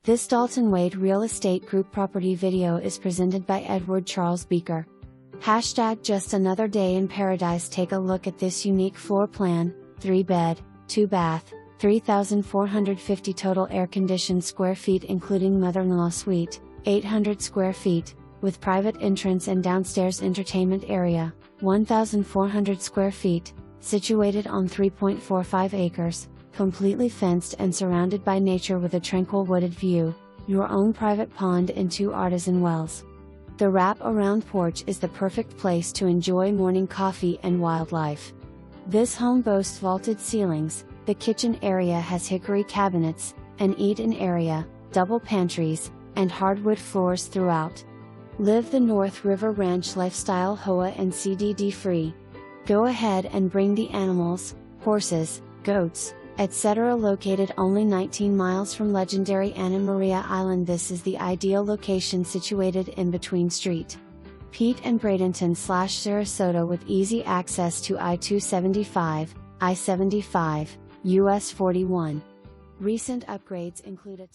This Dalton Wade Real Estate Group property video is presented by Edward Charles Beaker. Hashtag just another day in paradise. Take a look at this unique floor plan, 3-bed, 2-bath, 3,450 total air conditioned square feet including mother-in-law suite, 800 square feet, with private entrance and downstairs entertainment area, 1,400 square feet, situated on 3.45 acres, completely fenced and surrounded by nature with a tranquil wooded view, your own private pond and 2 artisan wells. The wrap-around porch is the perfect place to enjoy morning coffee and wildlife. This home boasts vaulted ceilings, the kitchen area has hickory cabinets, an eat-in area, double pantries, and hardwood floors throughout. Live the North River Ranch lifestyle HOA and CDD free. Go ahead and bring the animals, horses, goats, etc. Located only 19 miles from legendary Anna Maria Island. This is the ideal location situated in between St. Pete and Bradenton/Sarasota with easy access to I-275, I-75, US 41. Recent upgrades include a